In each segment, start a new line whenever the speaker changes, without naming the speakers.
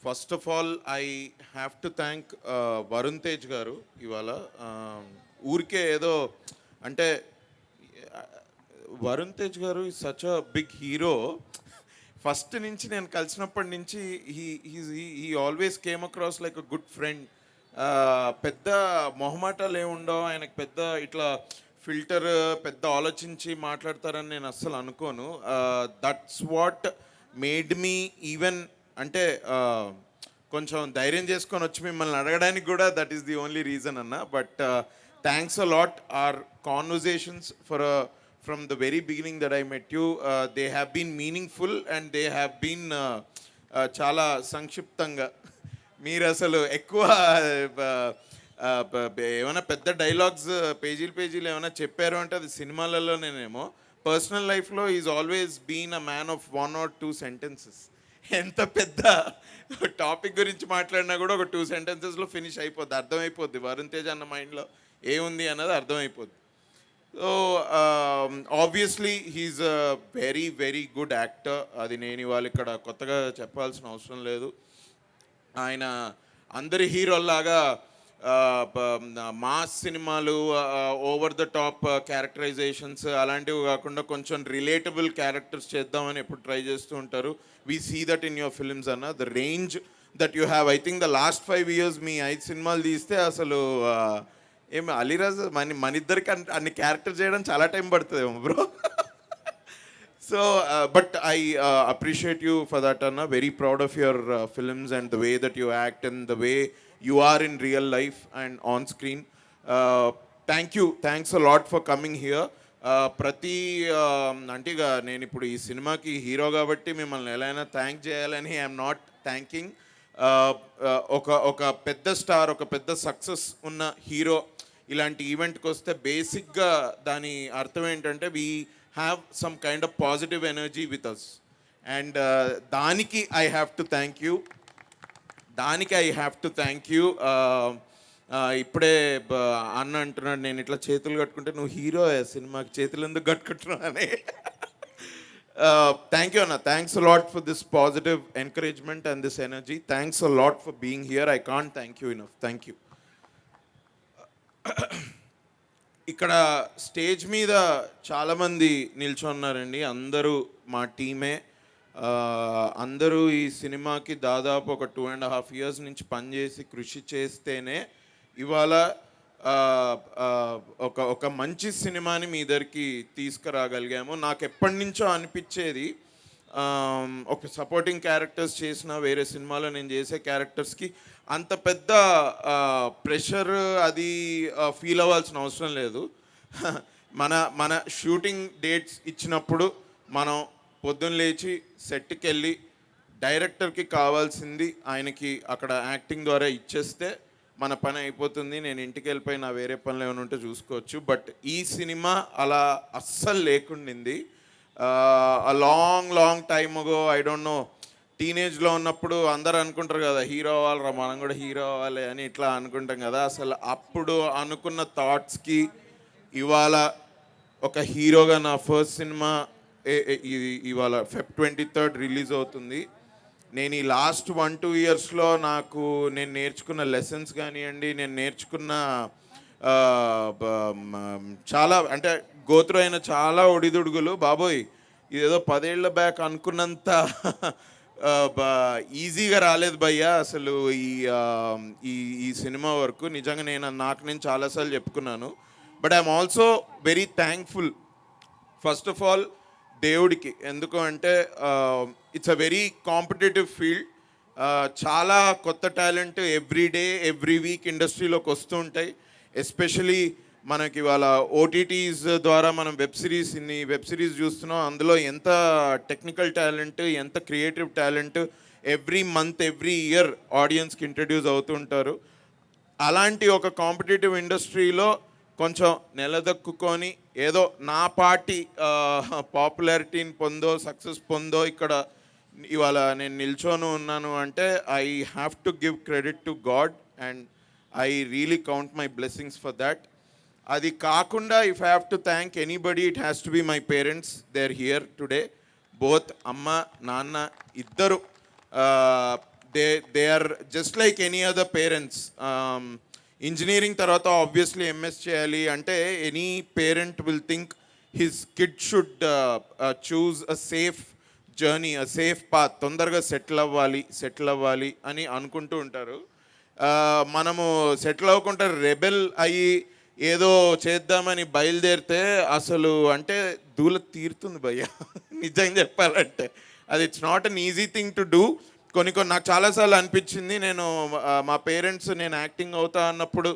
First of all I have to thank Varun Tej garu ఇవాళ. ఊరికే ఏదో అంటే Varun Tej garu is such a big hero. First నుంచి నేను కలిసినప్పటి నుంచి he always came across like a good friend. పెద్ద మొహమాటాలు ఏముండవు ఆయనకు, పెద్ద ఇట్లా ఫిల్టర్ పెద్ద ఆలోచించి మాట్లాడతారని నేను అస్సలు అనుకోను. That's what made me even అంటే కొంచెం ధైర్యం చేసుకొని వచ్చి మిమ్మల్ని అడగడానికి కూడా that is the only reason అన్న. But thanks a lot. Our conversations for from the very beginning that I met you, they have been meaningful and they have been చాలా సంక్షిప్తంగా. మీరు అసలు ఎక్కువ ఏమైనా పెద్ద డైలాగ్స్ పేజీలు పేజీలు ఏమైనా చెప్పారు అంటే అది సినిమాలలోనేమో. పర్సనల్ లైఫ్లో is always been a man of 1 or 2 sentences. ఎంత పెద్ద టాపిక్ గురించి మాట్లాడినా కూడా ఒక 2 sentencesలో ఫినిష్ అయిపోద్ది, అర్థమైపోద్ది వరుణ్ తేజ్ అన్న మైండ్లో ఏముంది అన్నది అర్థమైపోద్ది. So obviously he is a very very good actor. అది నేను ఇవాళ ఇక్కడ కొత్తగా చెప్పాల్సిన అవసరం లేదు. ఆయన అందరి హీరోల్లాగా మాస్ సినిమాలు, ఓవర్ ద టాప్ క్యారెక్టరైజేషన్స్ అలాంటివి కాకుండా కొంచెం రిలేటబుల్ క్యారెక్టర్స్ చేద్దామని ఎప్పుడు ట్రై చేస్తూ ఉంటారు. We see that in your films అన్న. The range that you have, I think the last 5 years మీ 5 సినిమాలు తీస్తే అసలు ఏమి అలీరాజ్ మన ఇద్దరికి అన్ని క్యారెక్టర్ చేయడం చాలా టైం పడుతుందేమో bro. So, but I appreciate you for that, Anna. Very proud of your films and the way that you act and the way you are in real life and on screen. Thank you. Thanks a lot for coming here. ప్రతి అంటేగా నేను ఇప్పుడు ఈ సినిమాకి hero కాబట్టి మిమ్మల్ని ఎలా అయినా thank చేయాలని ఐఎమ్ నాట్ థ్యాంకింగ్. ఒక పెద్ద స్టార్, ఒక పెద్ద సక్సెస్ ఉన్న హీరో ఇలాంటి ఈవెంట్కి వస్తే బేసిక్గా దాని అర్థం ఏంటంటే we have some kind of positive energy with us, and daniki I have to thank you. ఇప్పుడే అన్న అంటున్నాడు నేను ఇట్లా చేతులు కట్టుకుంటే నువ్వు హీరో సినిమాకి చేతులు ఎందుకు కట్టుకుంటున్నావు అని. థ్యాంక్ యూ అన్న. Thanks a lot for this positive encouragement and this energy. Thanks a lot for being here. I can't thank you enough. Thank you. ఇక్కడ స్టేజ్ మీద చాలామంది నిల్చున్నారండి. అందరూ మా టీమే. అందరూ ఈ సినిమాకి దాదాపు ఒక 2.5 years నుంచి పనిచేసి కృషి చేస్తేనే ఇవాళ ఒక మంచి సినిమాని మీ దగ్గరికి తీసుకురాగలిగాము. నాకు ఎప్పటి నుంచో అనిపించేది, ఒక సపోర్టింగ్ క్యారెక్టర్స్ చేసిన వేరే సినిమాలో నేను చేసే క్యారెక్టర్స్కి అంత పెద్ద ప్రెషర్ అది ఫీల్ అవ్వాల్సిన అవసరం లేదు. మన షూటింగ్ డేట్స్ ఇచ్చినప్పుడు మనం పొద్దున్న లేచి సెట్కి వెళ్ళి డైరెక్టర్కి కావాల్సింది ఆయనకి అక్కడ యాక్టింగ్ ద్వారా ఇచ్చేస్తే మన పని అయిపోతుంది. నేను ఇంటికి వెళ్ళిపోయి నా వేరే పనులు ఏమైనా ఉంటే చూసుకోవచ్చు. బట్ ఈ సినిమా అలా అస్సలు లేకుండింది. Long time ago, I don't know, టీనేజ్లో ఉన్నప్పుడు అందరూ అనుకుంటారు కదా హీరో అవ్వాలరా మనం కూడా హీరో అవ్వాలి అని ఇట్లా అనుకుంటాం కదా. అసలు అప్పుడు అనుకున్న థాట్స్కి ఇవాళ ఒక హీరోగా నా ఫస్ట్ సినిమా ఇవాళ Feb 23rd రిలీజ్ అవుతుంది. నేను ఈ లాస్ట్ 1-2 yearsలో నేను నేర్చుకున్న లెసన్స్ కానివ్వండి, నేను నేర్చుకున్న చాలా అంటే గోత్రు అయిన చాలా ఒడిదుడుగులు బాబోయ్, ఇదేదో 10 ఏళ్ల బ్యాక్ అనుకున్నంత ఈజీగా రాలేదు భయ్యా అసలు ఈ సినిమా వరకు. నిజంగా నేను చాలాసార్లు చెప్పుకున్నాను. But I'm also very thankful first of all దేవుడికి. ఎందుకు అంటే it's a very competitive field. చాలా కొత్త talent every day every week ఇండస్ట్రీలోకి వస్తూ ఉంటాయి. ఎస్పెషలీ మనకి ఇవాళ ఓటీటీస్ ద్వారా మనం ఇన్ని వెబ్ సిరీస్ చూస్తున్నాం. అందులో ఎంత టెక్నికల్ టాలెంట్, ఎంత creative talent every month every year ఆడియన్స్కి ఇంట్రడ్యూస్ అవుతుంటారు. అలాంటి ఒక కాంపిటేటివ్ ఇండస్ట్రీలో కొంచెం నిలదొక్కుని ఏదో నా పార్టీ పాపులారిటీని సక్సెస్ పొందో ఇక్కడ ఇవాళ నేను నిల్చొని ఉన్నాను అంటే I have to give credit to God and I really count my blessings for that. అది కాకుండా if I have to thank anybody it has to be my parents. They are here today. Both అమ్మ నాన్న ఇద్దరు they are just like any other parents. Engineering తర్వాత obviously MS చేయాలి అంటే any parent will think his kid should choose a safe journey, a safe path, తొందరగా settle అవ్వాలి అని అనుకుంటూ ఉంటారు. మనము సెటిల్ అవ్వకుండా రెబెల్ అయ్యి ఏదో చేద్దామని బయలుదేరితే అసలు అంటే దూల తీరుతుంది భయ్య. నిజంగా చెప్పాలంటే అది it's not an easy thing to do. కొన్ని నాకు చాలాసార్లు అనిపించింది, నేను మా పేరెంట్స్ నేను యాక్టింగ్ అవుతా అన్నప్పుడు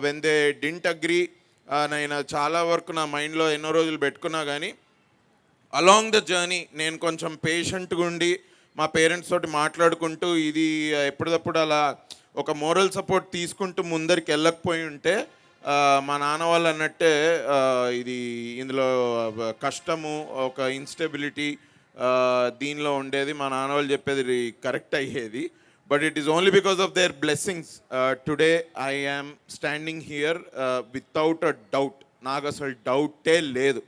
వెన్ దే డింట్ అగ్రీ, నేను చాలా వరకు నా మైండ్లో ఎన్నో రోజులు పెట్టుకున్నా కానీ అలాంగ్ ద జర్నీ నేను కొంచెం పేషెంట్గా ఉండి మా పేరెంట్స్ తోటి మాట్లాడుకుంటూ ఇది ఎప్పటికప్పుడు అలా ఒక మోరల్ సపోర్ట్ తీసుకుంటూ ముందరికి వెళ్ళకపోయి ఉంటే మా నాన్న వాళ్ళు అన్నట్టే ఇది ఇందులో కష్టము, ఒక ఇన్స్టెబిలిటీ దీనిలో ఉండేది. మా నాన్న వాళ్ళు చెప్పేది కరెక్ట్ అయ్యేది. But it is only because of their blessings today I am standing here without a doubt. నాకు అసలు డౌటే లేదు.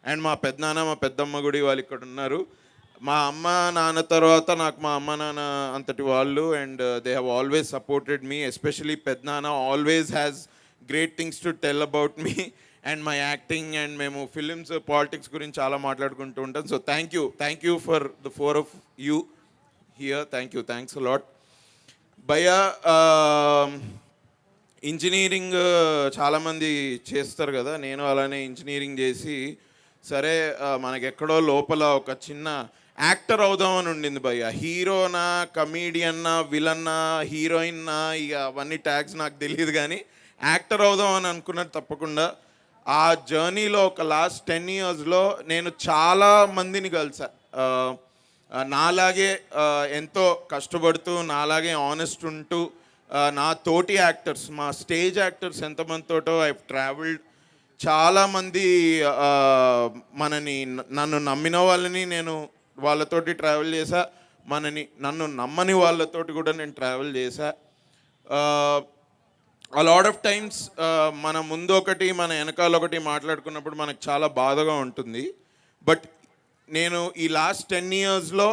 అండ్ మా పెద్దనాన్న మా పెద్దమ్మ గుడి వాళ్ళు ఇక్కడ ఉన్నారు. మా అమ్మ నాన్న తర్వాత నాకు మా అమ్మ నాన్న అంతటి వాళ్ళు, and they have always supported me. Especially పెద్దనాన్న always has great things to tell about me and my acting. And మేము ఫిలిమ్స్ పాలిటిక్స్ గురించి చాలా మాట్లాడుకుంటూ ఉంటాం. So thank you for the four of you here. Thanks lot భయ్యా. Engineering చాలామంది చేస్తారు కదా, నేను అలానే ఇంజనీరింగ్ చేసి సరే మనకెక్కడో లోపల ఒక చిన్న యాక్టర్ అవుదామని ఉండింది భయ్య. హీరోనా, కమీడియన్నా, విలన్నా, హీరోయిన్నా, ఇక అవన్నీ ట్యాగ్స్ నాకు తెలియదు కానీ యాక్టర్ అవుదామని అనుకున్నది తప్పకుండా. ఆ జర్నీలో ఒక లాస్ట్ 10 yearsలో నేను చాలా మందిని కలిసా, నాలాగే ఎంతో కష్టపడుతూ, నాలాగే ఆనెస్ట్ ఉంటూ, నా తోటి యాక్టర్స్, మా స్టేజ్ యాక్టర్స్ ఎంతమందితోటో ఐ ట్రావెల్డ్. చాలామంది నన్ను నమ్మిన వాళ్ళని నేను వాళ్ళతోటి ట్రావెల్ చేశా, నన్ను నమ్మని వాళ్ళతోటి కూడా నేను ట్రావెల్ చేశా. ఆ లాట్ ఆఫ్ టైమ్స్ మన ముందు ఒకటి మన వెనకాల ఒకటి మాట్లాడుకున్నప్పుడు మనకు చాలా బాధగా ఉంటుంది. బట్ నేను ఈ లాస్ట్ 10 yearsలో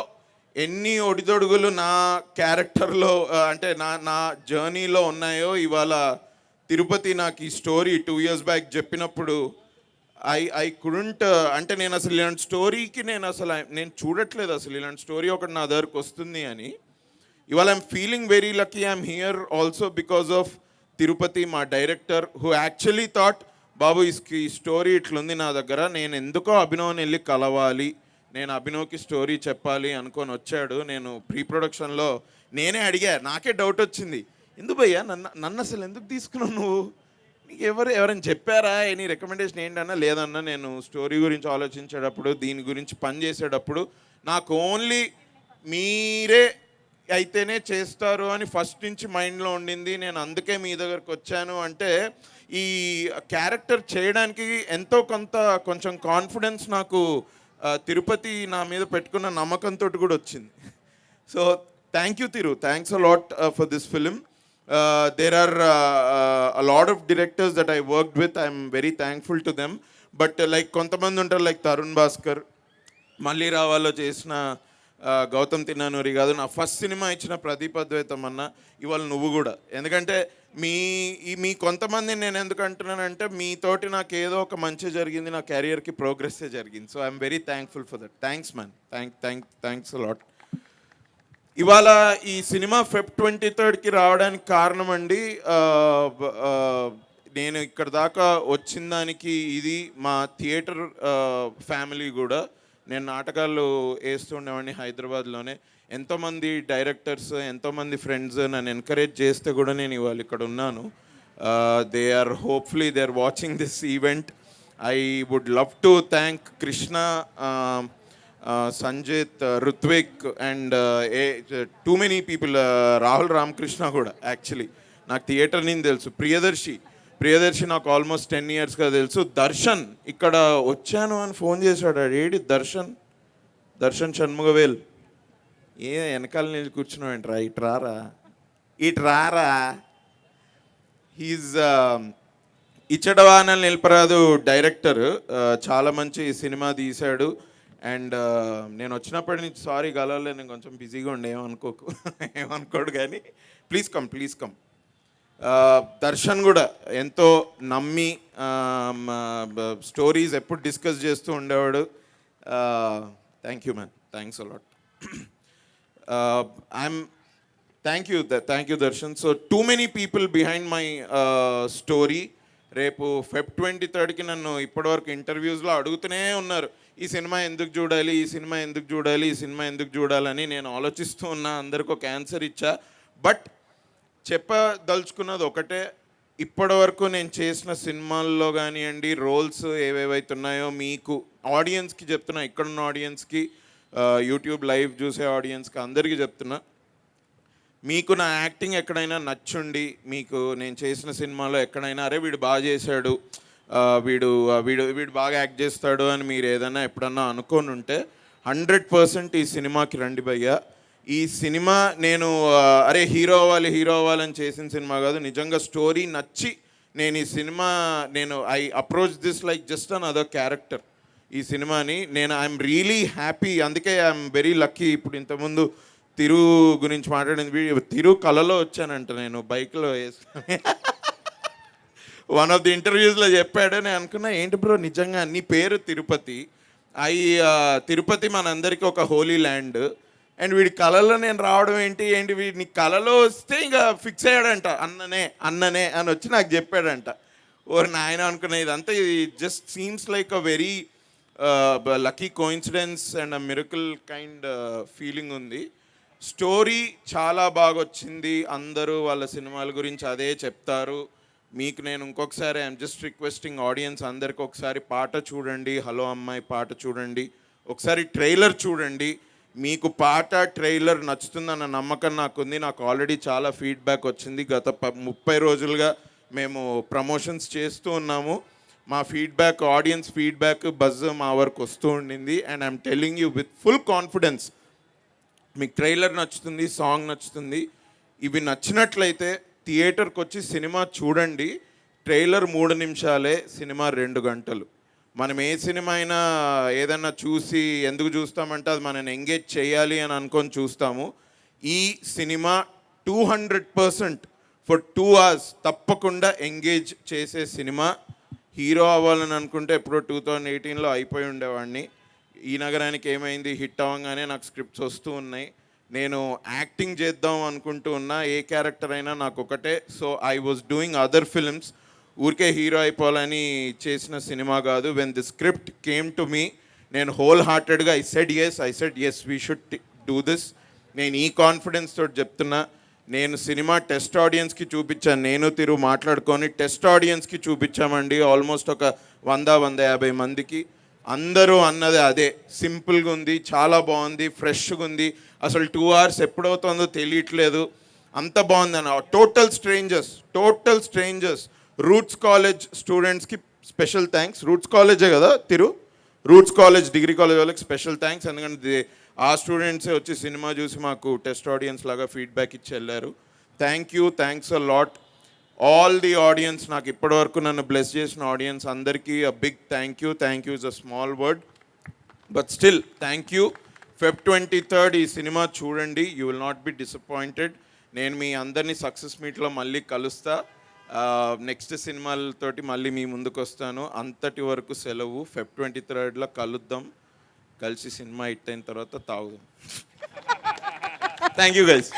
ఎన్ని ఒడిదొడుగులు నా క్యారెక్టర్లో అంటే నా జర్నీలో ఉన్నాయో, ఇవాళ తిరుపతి నాకు ఈ స్టోరీ 2 years బ్యాక్ చెప్పినప్పుడు ఐ కుడెంట్, అంటే నేను అసలు ఇలాంటి స్టోరీకి నేను చూడట్లేదు అసలు ఇలాంటి స్టోరీ ఒకటి నా దగ్గరకు వస్తుంది అని. ఇవాళ I'm feeling very lucky I'm here also because of Tirupati, మా డైరెక్టర్, హూ యాక్చువల్లీ థాట్ బాబు ఈ స్టోరీ ఇట్లుంది నా దగ్గర, నేను ఎందుకో అభినవ్ని వెళ్ళి కలవాలి, నేను అభినవ్కి స్టోరీ చెప్పాలి అనుకొని వచ్చాడు. నేను ప్రీ ప్రొడక్షన్లో నేనే అడిగా, నాకే డౌట్ వచ్చింది, ఎందుకు భయ్యా నన్ను అసలు ఎందుకు తీసుకున్నావు నువ్వు, నీకు ఎవరైనా చెప్పారా, ఎనీ రికమెండేషన్ ఏంటన్నా? లేదన్నా, నేను స్టోరీ గురించి ఆలోచించేటప్పుడు, దీని గురించి పని చేసేటప్పుడు నాకు ఓన్లీ మీరే అయితేనే చేస్తారు అని ఫస్ట్ నుంచి మైండ్లో ఉండింది. నేను అందుకే మీ దగ్గరకు వచ్చాను. అంటే ఈ క్యారెక్టర్ చేయడానికి ఎంతో కొంచెం కాన్ఫిడెన్స్ నాకు తిరుపతి నా మీద పెట్టుకున్న నమ్మకంతో కూడా వచ్చింది. So thank you Thiru, thanks a lot for this film. There are a lot of directors that I worked with. I'm very thankful to them. But like కొంతమంది ఉంటారు, లైక్ తరుణ్ భాస్కర్, మళ్ళీ రావాలో చేసిన గౌతమ్ తిన్నానూరి కాదు, నా ఫస్ట్ సినిమా ఇచ్చిన ప్రదీప్ అద్వైతం అన్న, ఇవాళ నువ్వు కూడా. ఎందుకంటే మీ కొంతమంది నేను ఎందుకు అంటున్నానంటే మీతోటి నాకు ఏదో ఒక మంచి జరిగింది, నా కెరియర్కి ప్రోగ్రెస్సే జరిగింది. So I'm very thankful for that. Thanks man, thanks lot. ఇవాళ ఈ సినిమా Feb 23కి రావడానికి కారణం అండి, నేను ఇక్కడ దాకా వచ్చిన దానికి ఇది మా థియేటర్ ఫ్యామిలీ కూడా. నేను నాటకాలు వేస్తుండేవాడిని హైదరాబాద్లోనే. ఎంతోమంది డైరెక్టర్స్, ఎంతోమంది ఫ్రెండ్స్ నన్ను ఎంకరేజ్ చేస్తే కూడా నేను ఇవాళ ఇక్కడ ఉన్నాను. They are hopefully they are watching this event. I would love to thank Krishna, Sanjith, Ruthvik and too many people, Rahul Ramakrishna కూడా యాక్చువల్లీ నాకు థియేటర్ నుంచి తెలుసు. ప్రియదర్శి నాకు ఆల్మోస్ట్ 10 yearsగా తెలుసు. దర్శన్ ఇక్కడ వచ్చాను అని ఫోన్ చేశాడు, ఏడి దర్శన్ షణ్ముగవేల్, వెనకాల నిలిచి కూర్చున్నావు ఏంట్రా, ఇటు రారా. హీజ్ ఇచ్చడవానల్ నిలపరాదు డైరెక్టర్, చాలా మంచి సినిమా తీశాడు. అండ్ నేను వచ్చినప్పటి నుంచి సారీ కలవలేదు, నేను కొంచెం బిజీగా ఉండే, ఏమనుకోకు ఏమనుకోడు కానీ ప్లీజ్ కమ్. దర్శన్ కూడా ఎంతో నమ్మి స్టోరీస్ ఎప్పుడు డిస్కస్ చేస్తూ ఉండేవాడు. Thank you man, thanks a lot. Thank you Darshan. So two many people behind my story. రేపు Feb 23కి నన్ను ఇప్పటివరకు ఇంటర్వ్యూస్లో అడుగుతూనే ఉన్నారు, ఈ సినిమా ఎందుకు చూడాలి, ఈ సినిమా ఎందుకు చూడాలి, ఈ సినిమా ఎందుకు చూడాలని. నేను ఆలోచిస్తూ ఉన్నా, అందరికి ఒక ఆన్సర్ ఇచ్చా. బట్ చెప్పదలుచుకున్నది ఒకటే, ఇప్పటివరకు నేను చేసిన సినిమాల్లో కానివ్వండి, రోల్స్ ఏవేవైతే ఉన్నాయో మీకు ఆడియన్స్కి చెప్తున్నా, ఇక్కడున్న ఆడియన్స్కి, యూట్యూబ్ లైవ్ చూసే ఆడియన్స్కి అందరికీ చెప్తున్నా, మీకు నా యాక్టింగ్ ఎక్కడైనా నచ్చుండి, మీకు నేను చేసిన సినిమాలో ఎక్కడైనా అరే వీడు బాగా చేశాడు, వీడు వీడు వీడు బాగా యాక్ట్ చేస్తాడు అని మీరు ఏదైనా ఎప్పుడన్నా అనుకొని ఉంటే 100% ఈ సినిమాకి రండి భయ్యా. ఈ సినిమా నేను అరే హీరో అవ్వాలని చేసిన సినిమా కాదు. నిజంగా స్టోరీ నచ్చి నేను ఈ cinema I approach this like just an other character. ఈ సినిమాని ఐఎమ్ రియలీ హ్యాపీ. అందుకే ఐఎమ్ వెరీ లక్కీ. ఇప్పుడు ఇంతకుముందు తిరు గురించి మాట్లాడింది, తిరు కళలో వచ్చానంట నేను బైక్లో వేసుకొని. వన్ ఆఫ్ ది ఇంటర్వ్యూస్లో చెప్పాడు. నేను అనుకున్నా ఏంటి బ్రో నిజంగా నీ పేరు తిరుపతి, తిరుపతి మనందరికీ ఒక హోలీ ల్యాండ్, అండ్ వీడి కళలో నేను రావడం ఏంటి వీడిని కళలో వస్తే ఇంకా ఫిక్స్ అయ్యాడంట, అన్ననే అని వచ్చి నాకు చెప్పాడంట. ఓర్ నాయన అనుకున్నా, ఇదంతా ఇది just seems like a very lucky coincidence and a miracle kind feeling ఉంది. స్టోరీ చాలా బాగా వచ్చింది. అందరూ వాళ్ళ సినిమాల గురించి అదే చెప్తారు. మీకు నేను ఇంకొకసారి ఐఎమ్ జస్ట్ రిక్వెస్టింగ్ ఆడియన్స్ అందరికి ఒకసారి పాట చూడండి, హలో అమ్మాయి పాట చూడండి, ఒకసారి ట్రైలర్ చూడండి. మీకు పాట ట్రైలర్ నచ్చుతుందన్న నమ్మకం నాకుంది. నాకు ఆల్రెడీ చాలా ఫీడ్బ్యాక్ వచ్చింది. గత 30 రోజులుగా మేము ప్రమోషన్స్ చేస్తూ ఉన్నాము. మా ఫీడ్బ్యాక్, ఆడియన్స్ ఫీడ్బ్యాక్, బజ్ మా వరకు వస్తూ ఉండింది. And I'm telling you with full confidence, మీకు ట్రైలర్ నచ్చుతుంది, సాంగ్ నచ్చుతుంది. ఇవి నచ్చినట్లయితే థియేటర్కి వచ్చి సినిమా చూడండి. ట్రైలర్ 3 నిమిషాలే, సినిమా 2 గంటలు. మనం ఏ సినిమా అయినా ఏదన్నా చూసి ఎందుకు చూస్తామంటే అది మనని ఎంగేజ్ చేయాలి అని అనుకొని చూస్తాము. ఈ సినిమా 200% ఫర్ 2 hours తప్పకుండా ఎంగేజ్ చేసే సినిమా. హీరో అవ్వాలని అనుకుంటే ఎప్పుడో 2018లో అయిపోయి ఉండేవాడిని. ఈ నగరానికి ఏమైంది హిట్ అవ్వగానే నాకు స్క్రిప్ట్స్ వస్తూ ఉన్నాయి. నేను యాక్టింగ్ చేద్దాం అనుకుంటూ ఉన్నా, ఏ క్యారెక్టర్ అయినా నాకు ఒకటే. So I was doing other films. ఊరికే హీరో అయిపోవాలని చేసిన సినిమా కాదు. When the script came to me, నేను హోల్ హార్టెడ్గా I said yes we should do this. నేను ఈ కాన్ఫిడెన్స్ తోటి చెప్తున్నా. నేను సినిమా టెస్ట్ ఆడియన్స్కి చూపించాను, నేను తిరు మాట్లాడుకొని టెస్ట్ ఆడియన్స్కి చూపించామండి. ఆల్మోస్ట్ ఒక 100-150 మందికి. అందరూ అన్నది అదే, సింపుల్గా ఉంది, చాలా బాగుంది, ఫ్రెష్గా ఉంది, అసలు 2 hours ఎప్పుడవుతుందో తెలియట్లేదు, అంత బాగుంది అన్న. టోటల్ స్ట్రేంజర్స్ రూట్స్ కాలేజ్ స్టూడెంట్స్కి స్పెషల్ థ్యాంక్స్. రూట్స్ కాలేజే కదా తిరు, రూట్స్ కాలేజ్ డిగ్రీ కాలేజ్ వాళ్ళకి స్పెషల్ థ్యాంక్స్. ఎందుకంటే ఆ స్టూడెంట్సే వచ్చి సినిమా చూసి మాకు టెస్ట్ ఆడియన్స్ లాగా ఫీడ్బ్యాక్ ఇచ్చి వెళ్ళారు. Thanks a lot all the audience. నాకు ఇప్పటివరకు నన్ను బ్లెస్ చేసిన ఆడియన్స్ అందరికీ a big thank you is a small word but still thank you. Feb 23 ఈ సినిమా చూడండి, you will not be disappointed. నేను మీ అందరినీ సక్సెస్ మీట్లో మళ్ళీ కలుస్తా. నెక్స్ట్ సినిమాలతోటి మళ్ళీ మీ ముందుకు వస్తాను. అంతటి వరకు సెలవు. Feb 23లో కలుద్దాం, కలిసి సినిమా హిట్ అయిన తర్వాత తాగుదాం. Thank you guys.